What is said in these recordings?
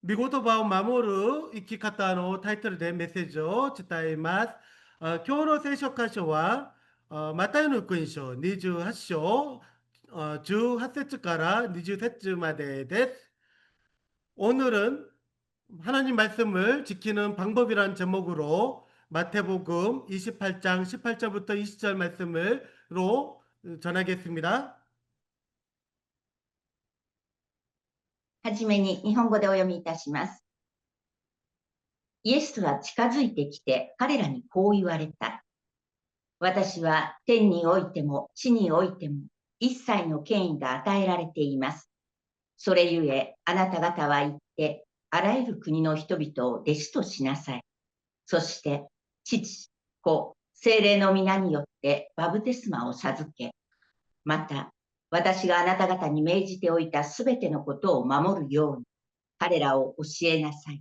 見言葉を守る生き方のタイトルでメッセージを伝えます。今日の聖書箇所は、マタイの福音書28章、18節から20節までです。오늘은 하나님 말씀을 지키는 방법이란 제목으로 마태복음 28장 18절부터 20절 말씀을로 전하겠습니다. はじめに日本語でお読みいたします。イエスは近づいてきて彼らにこう言われた。私は天においても地においても一切の権威が与えられています。それゆえあなた方は行ってあらゆる国の人々を弟子としなさい。そして父、子、聖霊の皆によってバプテスマを授け、また私があなた方に命じておいたすべてのことを守るように彼らを教えなさい。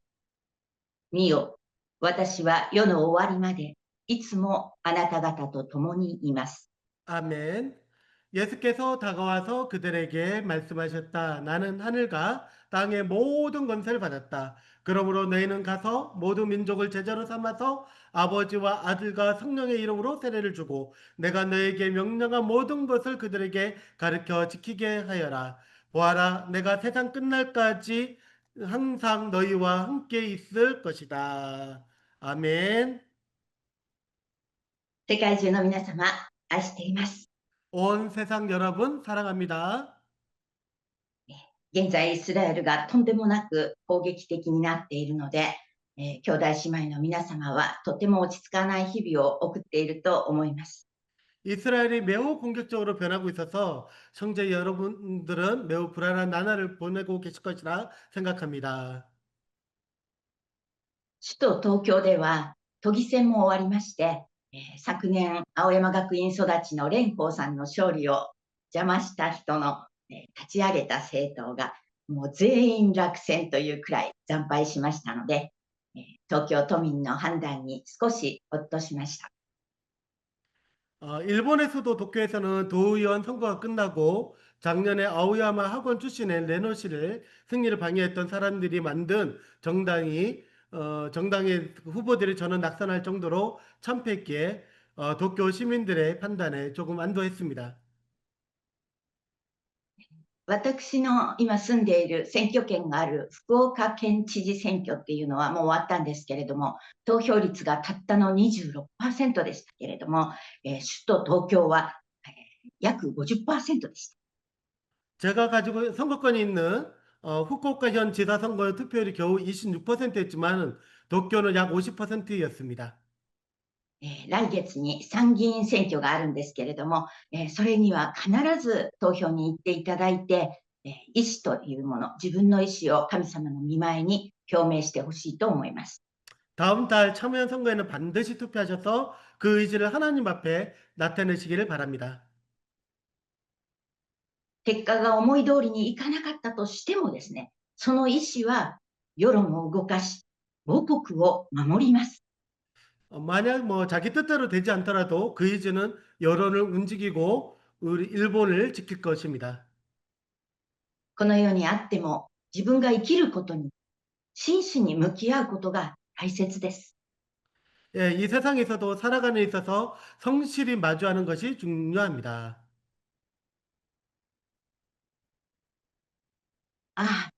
見よ、私は世の終わりまでいつもあなた方と共にいます。 아멘. 예수께서 다가와서 그들에게 말씀하셨다. 나는 하늘과 땅의 모든 권세를 받았다. 그러므로 너희는 가서 모든 민족을 제자로 삼아서 아버지와 아들과 성령의 이름으로 세례를 주고 내가 너에게 명령한 모든 것을 그들에게 가르쳐 지키게 하여라. 보아라, 내가 세상 끝날까지 항상 너희와 함께 있을 것이다. 아멘. 世界中の皆様、愛しています。 온 세상 여러분 사랑합니다. 現在イスラエルがとんでもなく攻撃的になっているので、兄弟姉妹の皆様はとても落ち着かない日々を送っていると思います。 이스라엘이 매우 공격적으로 변하고 있어서 형제 여러분들은 매우 불안한 나날을 보내고 계실 것이라 생각합니다. 首都東京では都議選も終わりまして、昨年青山学院育ちの蓮舫さんの勝利を邪魔した人の、立ち上げた政党がもう全員落選というくらい惨敗しましたので、東京都民の判断に少しほっとしました。 일본에서도 도쿄에서는 도의원 선거가 끝나고 작년에 아오야마 학원 출신의 레노 씨를 승리를 방해했던 사람들이 만든 정당의 후보들이 저는 낙선할 정도로 참패했기에 도쿄 시민들의 판단에 조금 안도했습니다. 私の今住んでいる選挙権がある福岡県知事選挙っていうのはもう終わったんですけれども、投票率がたったの 26% でしたけれども、首都東京は、約 50% でした。 제가 가지고 선거권이 있는 후쿠오카현 지사 선거 투표율이 겨우 26%였지만 도쿄는 약 50%였습니다. 来月に参議院選挙があるんですけれども、それには必ず投票に行っていただいて、意思というもの、自分の意思を神様の御前に表明してほしいと思います。 다음 달 참여연 선거에는 반드시 투표하셔서 그 의지를 하나님 앞에 나타내시기를 바랍니다. 結果が思い通りにいかなかったとしてもですね、その意思は世論を動かし、母国を守ります。 만약 자기 뜻대로 되지 않더라도 그 의지는 여론을 움직이고 우리 일본을 지킬 것입니다. この世にあっても自分が生きることに真摯に向き合うことが大切です。 예, 이 세상에서도 살아가는 데 있어서 성실히 마주하는 것이 중요합니다. ああ、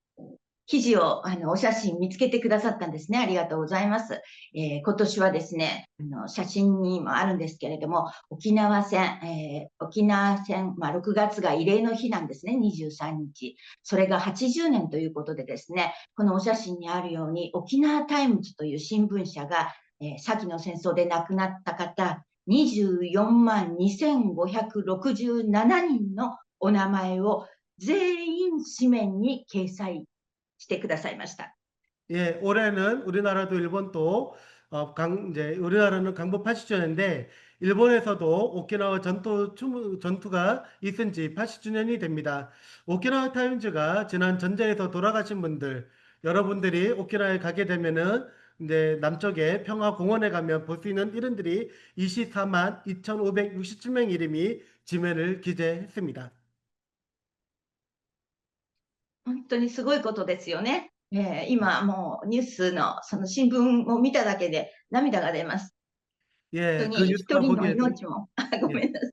記事をお写真見つけてくださったんですね。ありがとうございます。今年はですね、写真にもあるんですけれども、沖縄戦、6月が慰霊の日なんですね、23日。それが80年ということでですね、このお写真にあるように、沖縄タイムズという新聞社が、先の戦争で亡くなった方、24万2567人のお名前を全員紙面に掲載してくださいました。 예, 올해는 우리나라도 일본도 이제 우리나라는 강복 80주년인데 일본에서도 오키나와 전투가 있은 지 80주년이 됩니다. 오키나와 타임즈가 지난 전쟁에서 돌아가신 분들 여러분들이 오키나와에 가게 되면은 이제 남쪽에 평화공원에 가면 볼 수 있는 이름들이 24만 2,567명 이름이 지면을 기재했습니다. 本当にすごいことですよね。今もうニュースのその新聞を見ただけで涙が出ます。本当 예, 그 に一 뉴스만 人の 보기에도 命も、ご 예, めんなさ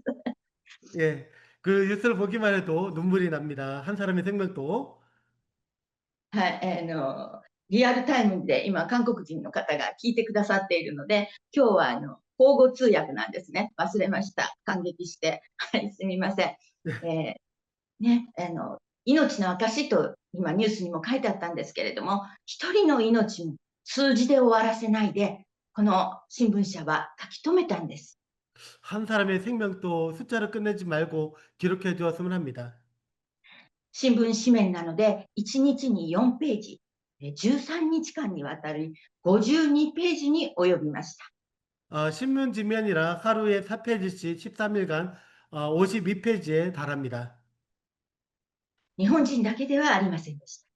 い。예, 그 뉴스를 보기만 해도 눈물이 납니다. 한 사람의 생명도. はい、リアルタイムで今、韓国人の方が聞いてくださっているので、今日は交互通訳なんですね。忘れました。感激して。はい、すみません。ね、命の証と今ニュースにも書いてあったんですけれども、一人の命も数字で終わらせないで、この新聞社は書き留めたんです。한 사람의 생명도 숫자로 끝내지 말고 기록해 주었으면 합니다. 新聞紙面なので、1日に4ページ、13日間にわたり52ページに及びました。 신문 지면이라 하루에 4페이지씩 13일간 52페이지에 달합니다. 日本人だけではありませんでした。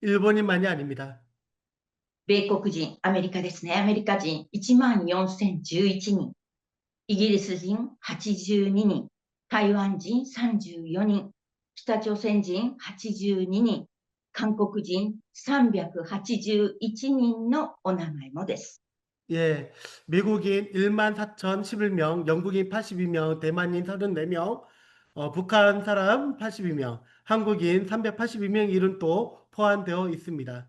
일본인만이 아닙니다. 米国人、アメリカですね。アメリカ人14,011人、イギリス人82人、台湾人34人、北朝鮮人82人、韓国人381人のお名前もです。 예, 미국인 14,011명, 영국인 82명, 대만인 34명, 북한 사람 82명, 한국인 382명 이름 또 포함되어 있습니다.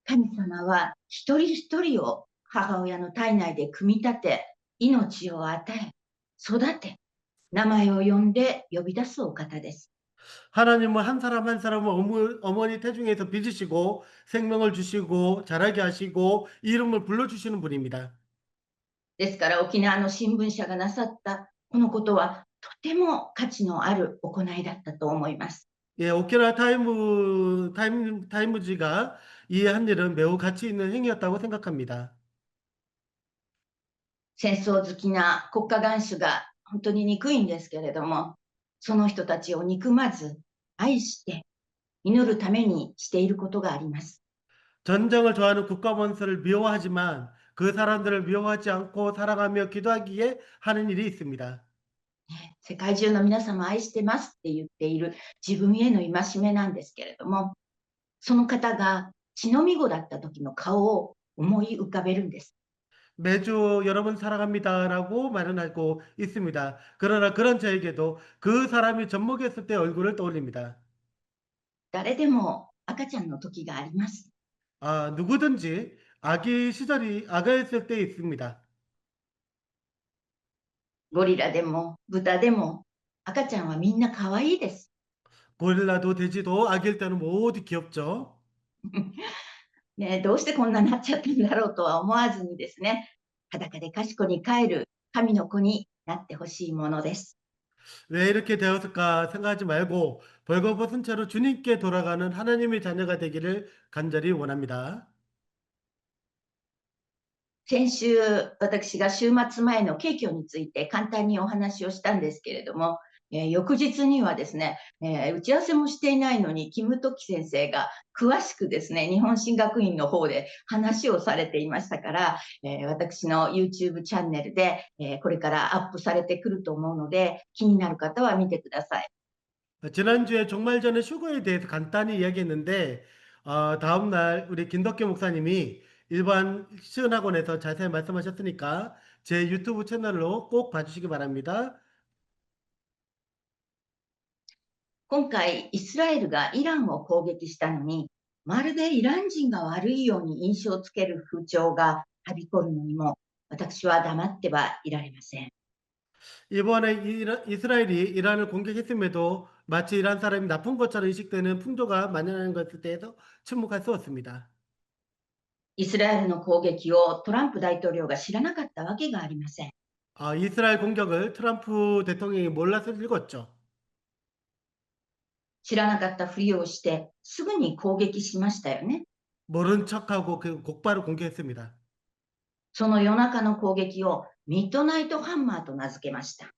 神様は一人一人を母親の体内で組み立て、命を与え、育て、名前を呼んで呼び出すお方です。 하나님은 한 사람 한 사람을 어머니 태중에서 빚으시고 생명을 주시고 자라게 하시고 이름을 불러주시는 분입니다. ですから沖縄の新聞社がなさったこのことはとても価値のある行いだったと思います。 예, 타임즈가 이 한 일은 매우 가치 있는 행위였다고 생각합니다. 戦争好きな国家元首が本当に憎いんですけれども、その人たちを憎まず愛して祈るためにしていることがあります。 전쟁을 좋아하는 국가원수를 미워하지만 그 사람들을 미워하지 않고 사랑하며 기도하기에 하는 일이 있습니다. 世界中の皆様愛してますって言っている自分への戒めなんですけれども、その方が血のみ子だった時の顔を思い浮かべるんです。 매주 여러분 사랑합니다라고 말은 하고 있습니다. 그러나 그런 저에게도 그 사람이 젖먹였을 때 얼굴을 떠올립니다. 誰でも赤ちゃんの時があります。 누구든지 아기 시절이 아가였을 때 있습니다. ゴリラでも豚でも赤ちゃんはみんな可愛いです。 고릴라도 돼지도 아기일 때는 모두 귀엽죠. ね、どうしてこんなになっちゃったんだろうとは思わずにですね、裸で賢に帰る神の子になってほしいものです。 왜 이렇게 되었을까 생각하지 말고 벌거벗은 채로 주님께 돌아가는 하나님의 자녀가 되기를 간절히 원합니다. 先週、私が週末前の景挙について簡単にお話をしたんですけれども、翌日にはですね、打ち合わせもしていないのに、キム・トキ先生が詳しくですね、日本神学院の方で話をされていましたから、私の YouTube チャンネルで、これからアップされてくると思うので、気になる方は見てください。 지난주에 종말전의 휴거에 대해서 간단히 이야기했는데 다음 날 우리 김덕규 목사님이 일반 시은학원에서 자세히 말씀하셨으니까 제 유튜브 채널로 꼭 봐주시기 바랍니다. 今回、イスラエルがイランを攻撃したのに、まるでイラン人が悪いように印象をつける風潮がはびこるのにも、私は黙ってはいられません。 이번에 이스라엘이 이란을 공격했음에도 마치 이란 사람이 나쁜 것처럼 인식되는 풍조가 만연하는 것에 대해서 침묵할 수 없습니다. イスラエルの攻撃をトランプ大統領が知らなかったわけがありません。 이스라엘 공격을 트럼프 대통령이 몰라서 읽었죠. 知らなかったふりをして、すぐに攻撃しましたよね。 모른 척하고 그 곧바로 공격했습니다. その夜中の攻撃をミッドナイトハンマーと名付けました。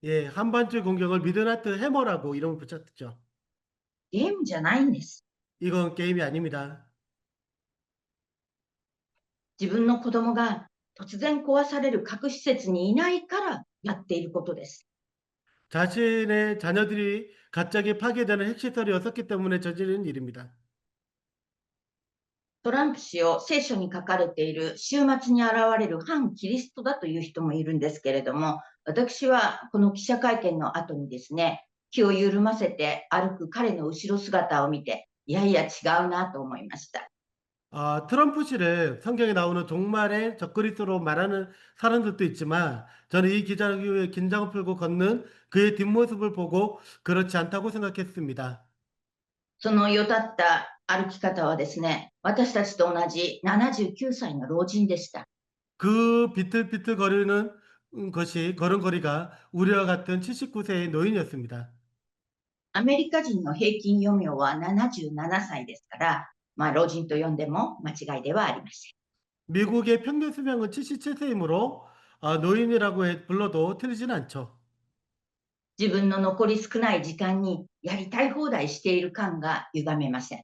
예, 한반주 공격을 미드나이트 해머라고 이름을 붙였죠. ゲームじゃないんです。 이건 게임이 아닙니다. 自分の子供が突然壊される核施設にいないからやっていることです。 자신의 자녀들이 갑자기 파괴되는 핵시설이 없었기 때문에 저지른 일입니다. トランプ氏を聖書に書かれている週末に現れる反キリストだという人もいるんですけれども、私はこの記者会見の後にですね、気を緩ませて歩く彼の後ろ姿を見て、いやいや違うなと思いました。 트럼프 씨를 성경에 나오는 종말의 적그리스도로 말하는 사람들도 있지만 저는 이 기자회견에 긴장을 풀고 걷는 그의 뒷모습을 보고 그렇지 않다고 생각했습니다. そのよたった歩き方はですね、私たちと同じ79歳の老人でした。 그 비틀비틀거리는 것이 걸음걸이가 우리와 같은 79세의 노인이었습니다. アメリカ人の平均余命は77歳ですから、老人と呼んでも間違いではありません。 미국의 평균 수명은 77세이므로 노인이라고 불러도 틀리진 않죠. 自分の残り少ない時間にやりたい放題している感が歪めません。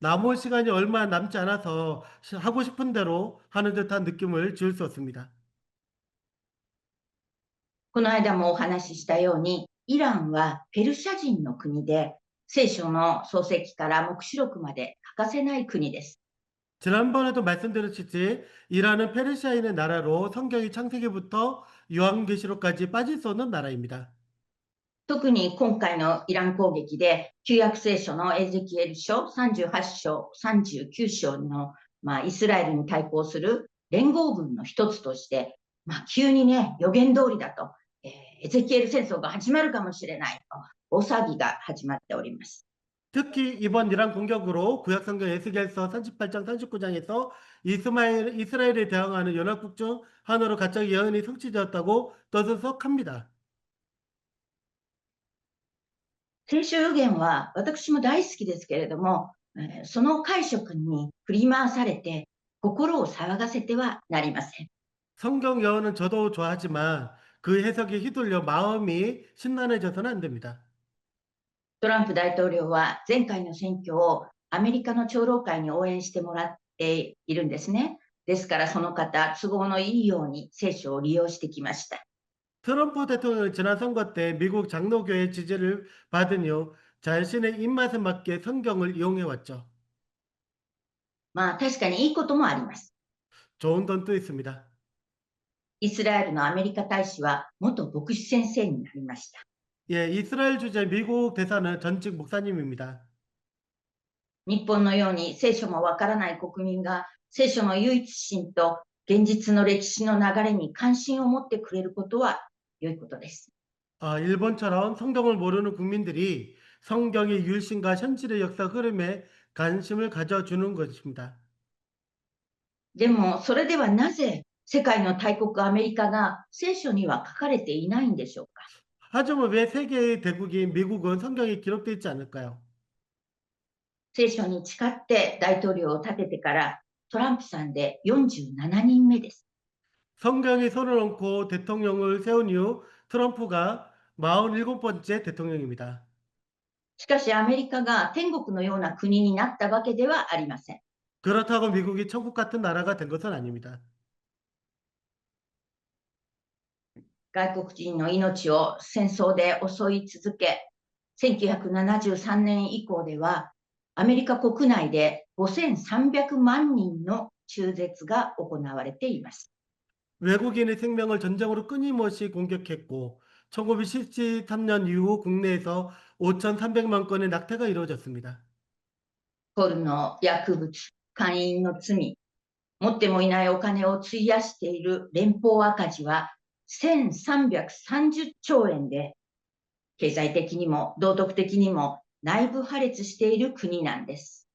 남은 시간이 얼마 남지 않아서 하고 싶은 대로 하는 듯한 느낌을 지울 수 없습니다. この間もお話ししたように、イランはペルシャ人の国で、聖書の創世記から黙示録まで欠かせない国です。 지난번에도 말씀드렸듯이 이란은 페르시아인의 나라로 성경이 창세기부터 요한계시록까지 빠질 수 없는 나라입니다. 特に今回のイラン攻撃で、旧約聖書のエゼキエル書38章、39章の、イスラエルに対抗する連合軍の一つとして、急にね、予言通りだと、エゼキエル戦争が始まるかもしれないと、大騒ぎが始まっております。 특히 이번 이란 공격으로 구약성경 에스겔서 38장 39장에서 이스라엘에 대항하는 연합국 중 하나로 갑자기 예언이 성취되었다고 떠들썩합니다. 聖書預言は私も大好きですけれども、その解釈に振り回されて心を騒がせてはなりません。 성경 예언은 저도 좋아하지만 그 해석에 휘둘려 마음이 신란해져서는 안 됩니다. トランプ大統領は前回の選挙をアメリカの長老会に応援してもらっているんですね。ですからその方、都合のいいように聖書を利用してきました。 트럼프 대통령은 지난 선거 때 미국 장로교회 지지를 받은 이후 자신의 입맛에 맞게 성경을 이용해왔죠. 確かにいいこともあります。 좋은 점도 있습니다. イスラエルのアメリカ大使は元牧師先生になりました。 예, 이스라엘 주재 미국 대사는 전직 목사님입니다. 日本のように聖書もわからない国民が聖書の唯一心と現実の歴史の流れに関心を持ってくれることは良いことです。 일본처럼 성경을 모르는 국민들이 성경의 율신과 현실의 역사 흐름에 관심을 가져주는 것입니다. でもそれではなぜ世界の大国アメリカが聖書には書かれていないんでしょうか。 하지만 왜 세계의 대국인 미국은 성경에 기록되어 있지 않을까요? 聖書に誓って大統領を立ててからトランプさんで47人目です。 성경에 손을 얹고 대통령을 세운 이후 트럼프가 47번째 대통령입니다. しかしアメリカが天国のような国になったわけではありません。 그렇다고 미국이 천국 같은 나라가 된 것은 아닙니다. 外国人の命を戦争で襲い続け、1973年以降では、アメリカ国内で5300万人の中絶が行われています。 외국인의 생명을 전쟁으로 끊임없이 공격했고 1973년 이후 국내에서 5,300만 건의 낙태가 이루어졌습니다. ポルノ、薬物、姦淫の罪、持ってもいないお金を費やしている連邦赤字は1330兆円で、経済的にも道徳的にも内部破裂している国なんです。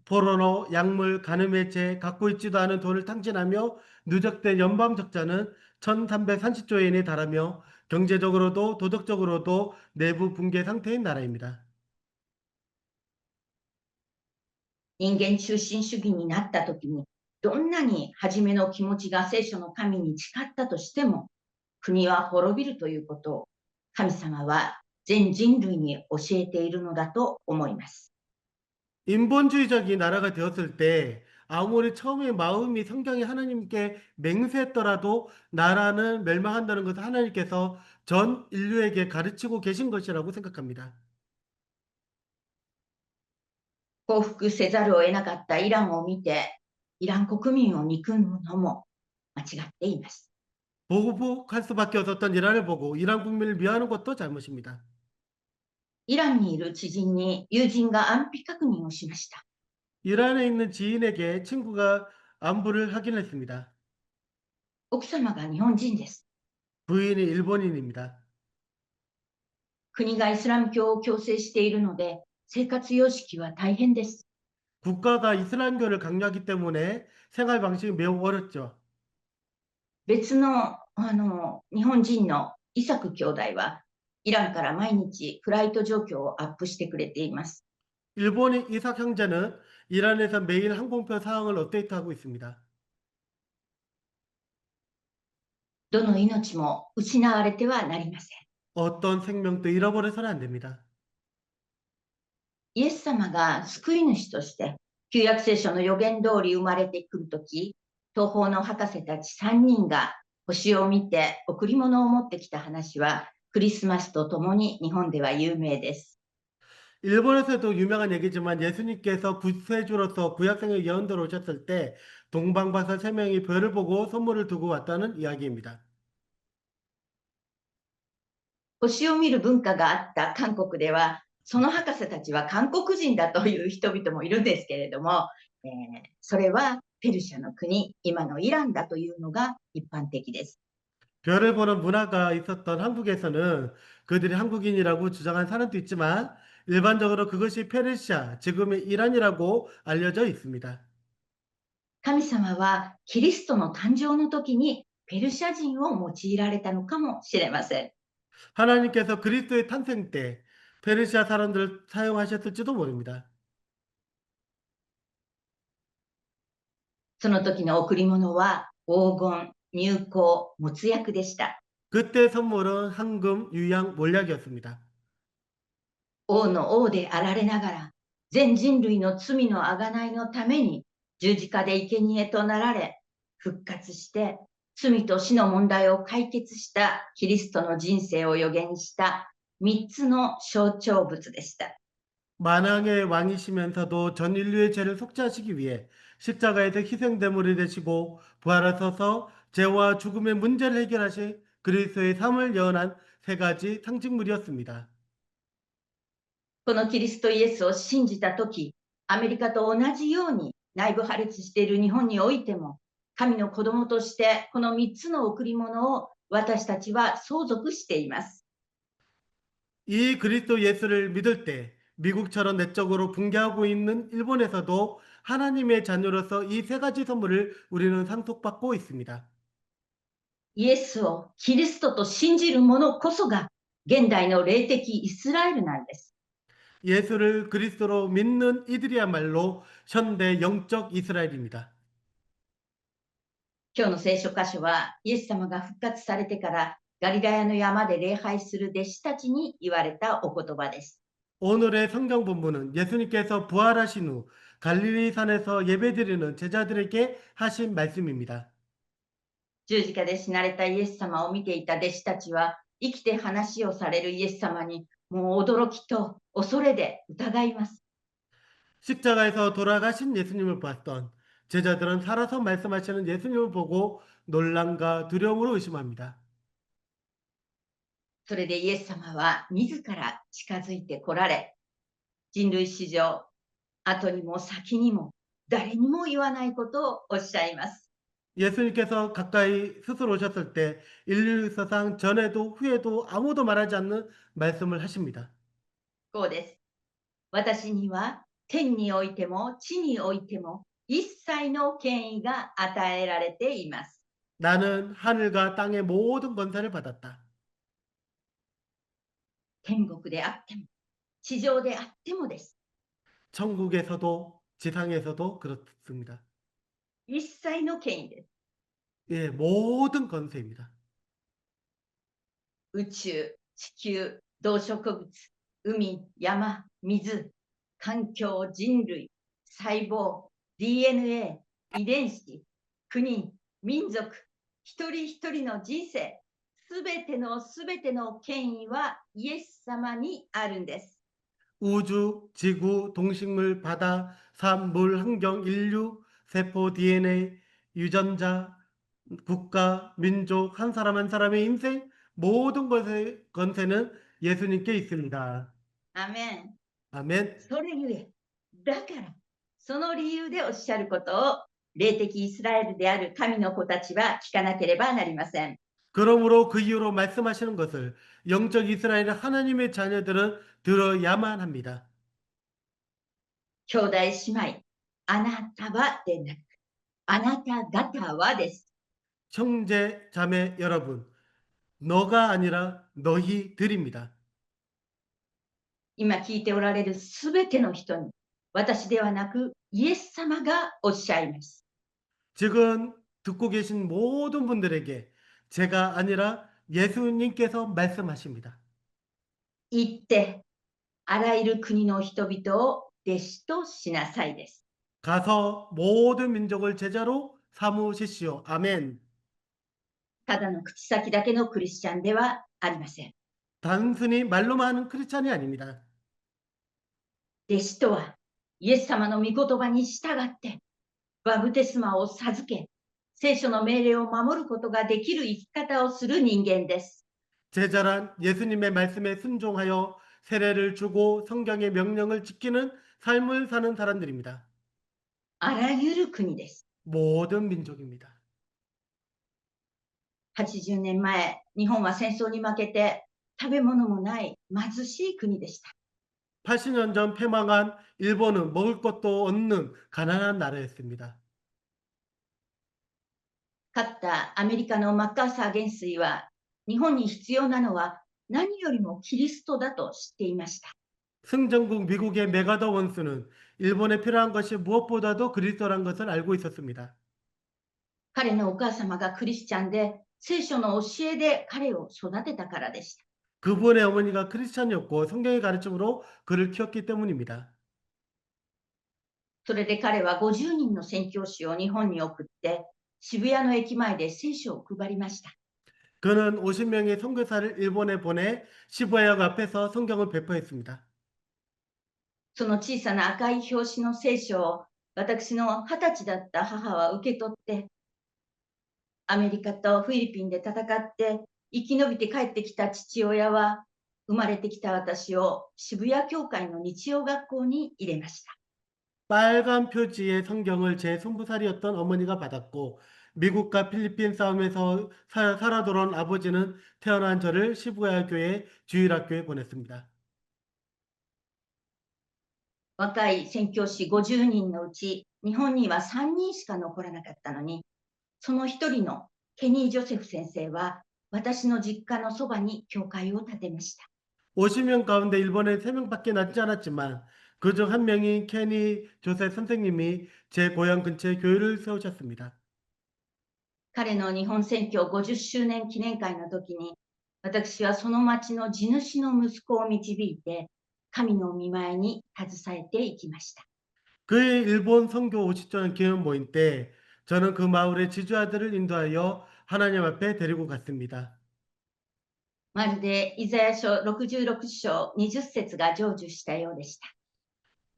포르노, 약물, 간음해체, 갖고 있지도 않은 돈을 탕진하며 누적된 연방 적자는 1,330조 엔에 달하며 경제적으로도 도덕적으로도 내부 붕괴 상태인 나라입니다. 人間中心主義になった時に、どんなに初めの気持ちが聖書の神に誓ったとしても、国は滅びるということを神様は全人類に教えているのだと思います。 인본주의적인 나라가 되었을 때 아무리 처음에 마음이 성경이 하나님께 맹세했더라도 나라는 멸망한다는 것을 하나님께서 전 인류에게 가르치고 계신 것이라고 생각합니다. 降伏せざるを得なかったイランを見て、イラン国民を憎むのも間違っています。 보복할 수밖에 없었던 이란을 보고 이란 국민을 미워하는 것도 잘못입니다. イランにいる知人に友人が安否確認をしました。 이란에 있는 지인에게 친구가 안부를 확인했습니다. 奥様が日本人です。 부인이 일본인입니다. 国がイスラム教を強制しているので、生活様式は大変です。 국가가 이슬람교를 강요하기 때문에 생활 방식이 매우 어렵죠. 別の、日本人のイサク兄弟は、イランから毎日フライト状況をアップしてくれています。 일본인 이삭 형제는 이란에서 매일 항공표 사항을 업데이트하고 있습니다. どの命も失われてはなりません。 어떤 생명도 잃어버려서는 안 됩니다. イエス様が救い主として、旧約聖書の予言通り生まれてくるとき、東方の博士たち3人が星を見て贈り物を持ってきた話は、クリスマスとともに日本では有名です。 일본에서도 유명한 얘기지만 예수님께서 구세주로서 구약성의 예언대로 오셨을 때 동방박사 3명이 별을 보고 선물을 두고 왔다는 이야기입니다. 星を見る文化があった韓国では、その博士たちは韓国人だという人々もいるんですけれども、それはペルシャの国、今のイランだというのが一般的です。 별을 보는 문화가 있었던 한국에서는 그들이 한국인이라고 주장한 사람도 있지만 일반적으로 그것이 페르시아, 지금의 이란이라고 알려져 있습니다. 神様はキリストの誕生の時にペルシャ人を用いられたのかもしれません。 하나님께서 그리스도의 탄생 때 페르시아 사람들을 사용하셨을지도 모릅니다. その時の贈り物は黄金、入香、没薬でした。 그때 선물은 황금, 유양, 몰약이었습니다. 王の王であられながら、全人類の罪のあがないのために十字架で生贄となられ、復活して罪と死の問題を解決したキリストの人生を予言した3つの象徴物でした。 만왕의 왕이시면서도 전 인류의 죄를 속죄하시기 위해 십자가에서 희생대물이 되시고 부활하셔서 죄와 죽음의 문제를 해결하신 그리스도의 삶을 예언한 3가지 상징물이었습니다. このキリストイエスを信じたとき、アメリカと同じように内部破裂している日本においても、神の子供としてこの3つの贈り物を私たちは相続しています。 이 그리스도 예수를 믿을 때 미국처럼 내적으로 붕괴하고 있는 일본에서도 하나님의 자녀로서 이 3가지 선물을 우리는 상속받고 있습니다. イエスをキリストと信じる者こそが現代の霊的イスラエルなんです。 예수를 그리스도로 믿는 이들이야말로 현대 영적 이스라엘입니다. 今日の聖書箇所はイエス様が復活されてからガリラヤの山で礼拝する弟子たちに言われたお言葉です。 오늘의 성경 본문은 예수님께서 부활하신 후 갈릴리 산에서 예배드리는 제자들에게 하신 말씀입니다. 十字架で死なれたイエス様を見ていた弟子たちは生きて話をされるイエス様にもう驚きと恐れで疑います。 십자가에서 돌아가신 예수님을 봤던 제자들은 살아서 말씀하시는 예수님을 보고 놀람과 두려움으로 의심합니다. それでイエス様は自ら近づいてこられ、人類史上後にも先にも誰にも言わないことをおっしゃいます。 예수님께서 가까이 스스로 오셨을 때 인류사상 전에도 후에도 아무도 말하지 않는 말씀을 하십니다. こうです。私には天においても地においても一切の権威が与えられています。 나는 하늘과 땅의 모든 권세를 받았다. 天国であっても地上であってもです。 천국에서도 지상에서도 그렇습니다. 一切の権威です。 예, 모든 권세입니다. 宇宙、地球、動植物、海、山、水、環境、人類、細胞、DNA、遺伝子、国、民族、一人一人の人生、すべてのすべての権威はイエス様にあるんです。 우주, 지구, 동식물, 바다, 삶, 물, 환경, 인류, 세포, DNA, 유전자, 국가, 민족, 한 사람 한 사람의 인생, 모든 것의 권세는 예수님께 있습니다. アメン。 아멘. それゆえ、だから、その理由でおっしゃることを、霊的イスラエルである神の子たちは聞かなければなりません。 그러므로 그 이유로 말씀하시는 것을 영적 이스라엘 하나님의 자녀들은 들어야만 합니다. 兄弟姉妹、あなたはでなく、あなた方はです。 형제, 자매 여러분, 너가 아니라 너희들입니다. 今聞いておられるすべての人に、私ではなく、イエス様がおっしゃいます。 지금 듣고 계신 모든 분들에게 제가 아니라 예수님께서 말씀하십니다. 行って、あらゆる国の人々を弟子としなさいです。 가서 모든 민족을 제자로 삼으십시오. 아멘. ただの口先だけのクリスチャンではありません。 단순히 말로만 하는 크리스찬이 아닙니다. 弟子とは、イエス様の御言葉に従って、バプテスマを授け、聖書の命令を守ることができる生き方をする人間です。 제자란 예수님의 말씀에 순종하여 세례를 주고 성경의 명령을 지키는 삶을 사는 사람들입니다. あらゆる国です。 모든 민족입니다. 80年前、日本は戦争に負けて食べ物もない貧しい国でした。 80년 전 패망한 일본은 먹을 것도 없는 가난한 나라였습니다. 勝ったアメリカのマッカーサー元帥は、日本に必要なのは何よりもキリストだと知っていました。 승전국 미국의 메가더 원수는 일본에 필요한 것이 무엇보다도 그리스도란 것을 알고 있었습니다. 彼のお母様がクリスチャンで、聖書の教えで彼を育てたからでした。 그분의 어머니가 크리스찬이었고 성경의 가르침으로 그를 키웠기 때문입니다. それで彼は50人の宣教師を日本に送って、渋谷の駅前で聖書を配りました。 그는 50명의 선교사를 일본에 보내 시부야역 앞에서 성경을 배포했습니다. その小さな赤い表紙の聖書を私の20歳だった母は受け取って、アメリカとフィリピンで戦って生き延びて帰ってきた父親は、生まれてきた私を渋谷教会の日曜学校に入れました。 빨간 표지의 성경을 제 손부살이었던 어머니가 받았고 미국과 필리핀 싸움에서 살아 돌아온 아버지는 태어난 저를 시부야 교회 주일학교에 보냈습니다. 若い宣教師50人のうち、日本には3人しか残らなかったのに、その一人のケニー・ジョセフ先生は、私の実家のそばに教会を建てました。 50명 가운데 일본에 3명밖에 남지 않았지만 그중 한 명인 케니 조셉 선생님이 제 고향 근처에 교회를 세우셨습니다. 彼の日本宣教50周年記念会の時に、私はその町の地主の息子を導いて、神の御前に携えていきました。 그의 일본 선교 50주년 기념 모임 때 저는 그 마을의 지주아들을 인도하여 하나님 앞에 데리고 갔습니다. まるでイザヤ書66章20節が成就したようでした。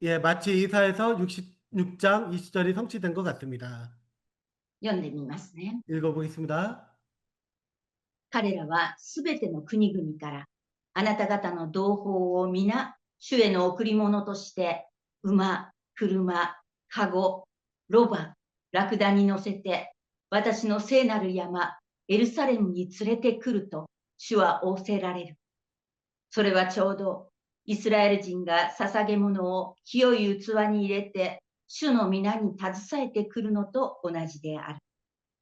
예, 마치 이사에서 66장 20절이 성취된 것 같습니다. 読んでみますね。 읽어보겠습니다. 彼らはすべての国々からあなた方の同胞を皆主への贈り物として馬、車、かご、ロバ、ラクダに乗せて私の聖なる山エルサレムに連れてくると主は仰せられる。それはちょうどイスラエル人が捧げ物を清い器に入れて主の皆に携えてくるのと同じである。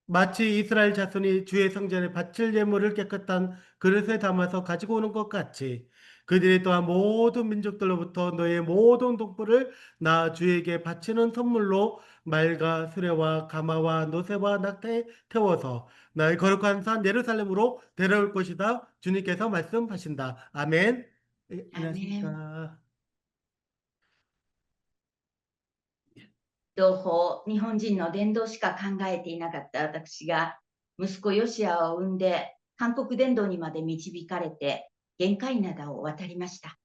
마치 이스라엘 자손이 주의 성전에 바칠 예물을 깨끗한 그릇에 담아서 가지고 오는 것 같이 그들이 또한 모든 민족들로부터 너의 모든 동물을 나 주에게 바치는 선물로 말과 수레와 가마와 노새와 낙타에 태워서 나의 거룩한 산 예루살렘으로 데려올 것이다. 주님께서 말씀하신다. 아멘. 예, 아멘. 안녕하십니까. 同胞、日本人の伝道しか考えていなかった私が、息子ヨシアを産んで、韓国伝道にまで導かれて、限界灘を渡りました。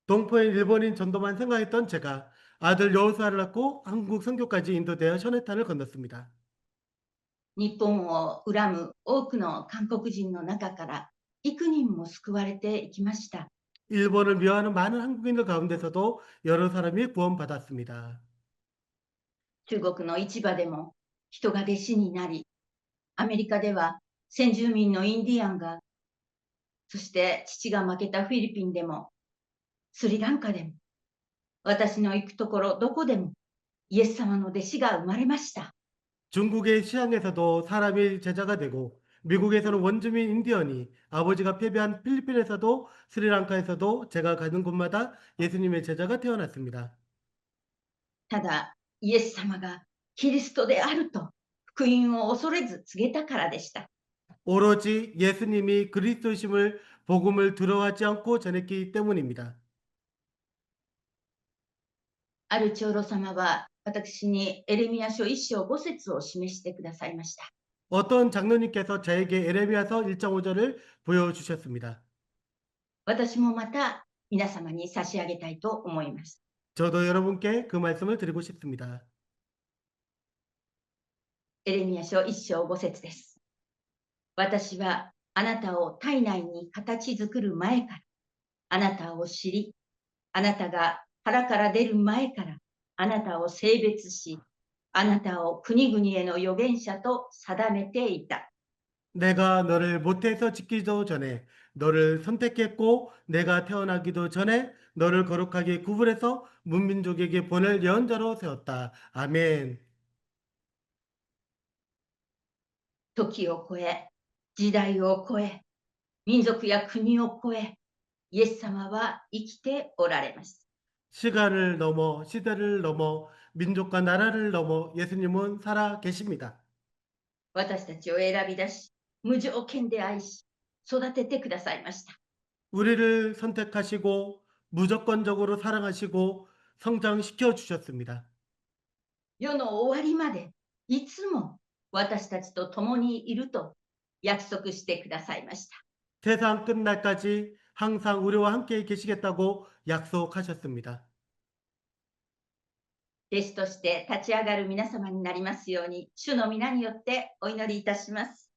동포인 일본인 전도만 생각했던 제가 아들 여호수아를 낳고 한국 선교까지 인도되어 셔네탄을 건넜습니다. 日本を恨む多くの韓国人の中から、幾人も救われていきました。 일본을 미워하는 많은 한국인들 가운데서도 여러 사람이 구원받았습니다. 中国の市場でも人が弟子になり、アメリカでは先住民のインディアンが、そして父が負けたフィリピンでも、スリランカでも、私の行くところどこでも、イエス様の弟子が生まれました。 중국의 시장에서도 사람이 제자가 되고 미국에서는 원주민 인디언이 아버지가 패배한 필리핀에서도 스리랑카에서도 제가 가는 곳마다 예수님의 제자가 태어났습니다. ただ、イエス様がキリストであると、福音を恐れず告げたからでした。 오로지 예수님이 그리스도심을 복음을 두려워하지 않고 전했기 때문입니다. ある長老様は、私にエレミヤ書1章5節を示してくださいました。 어떤 장로님께서 저에게 에레미야서 1장 5절을 보여주셨습니다. 私もまた皆様に差し上げたいと思います。 저도 여러분께 그 말씀을 드리고 싶습니다. エレミヤ書1章5節です。私はあなたを体内に形作る前から、あなたを知り、あなたが腹から出る前から、あなたを性別し、あなたを国々への預言者と定めていた。 내가 너를 모태에서 짓기도 전에 너를 선택했고 내가 태어나기도 전에 너를 거룩하게 구분해서 문민족에게 보낼 예언자로 세웠다. 아멘. 時を超え、時代を超え、民族や国を超え、イエス様は生きておられます。 시간을 넘어 시대를 넘어 민족과 나라를 넘어 예수님은 살아 계십니다. 私たちを選び出し、無条件で愛し、育ててくださいました。 우리를 선택하시고 무조건적으로 사랑하시고 성장시켜 주셨습니다. 世の終わりまで、いつも私たちと共にいると約束してくださいました。 세상 끝날까지 항상 우리와 함께 계시겠다고 약속하셨습니다. 弟子として立ち上がる皆様になりますように、主の皆によってお祈りいたします。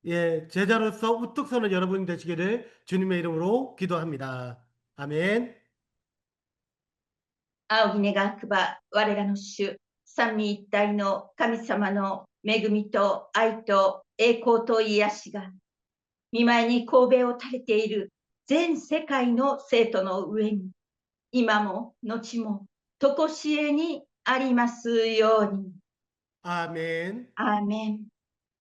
예, 제자로서 우뚝 서는 여러분이 되시기를 주님의 이름으로 기도합니다. 아멘. 仰ぎ願くば、我らの主、三位一体の神様の恵みと愛と栄光と癒しが、見舞いに神戸を垂れている全世界の生徒の上に、今も後も常しえにありますように。 아멘. アーメン。